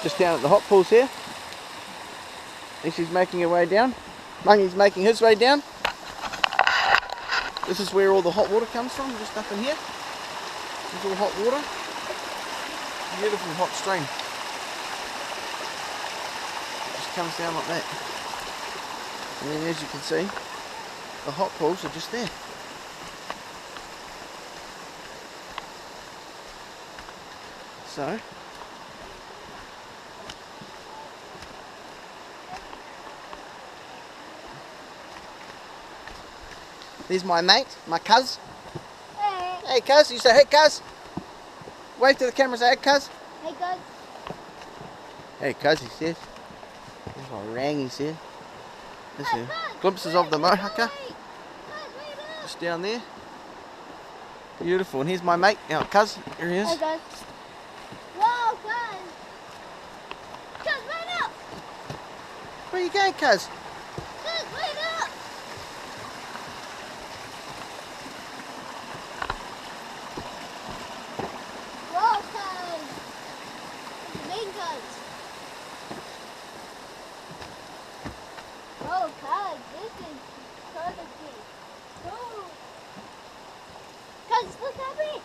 Just down at the hot pools here. And she's making her way down. Mungy's making his way down. This is where all the hot water comes from, just up in here. This is all hot water. Beautiful hot stream. It just comes down like that. And then as you can see, the hot pools are just there. So, there's my mate, my cuz. Hey. Hey cuz, you say hey cuz. Wave to the camera, say hey cuz. Hey, guys. Hey cuz, he says. There's my rang, he said. There's Hey, a cuz, glimpses of the wait, Mohaka wait. Cuz, wait up. just down there. Beautiful, and here's my mate, now cuz, here he is. Hey, guys. Whoa, guys. Cuz, wait up. Where you going cuz? Cuz, wait up. Whoa, cuz. It's the main cuz. Whoa, cuz. This is perfect. Oh. Cuz, look at me.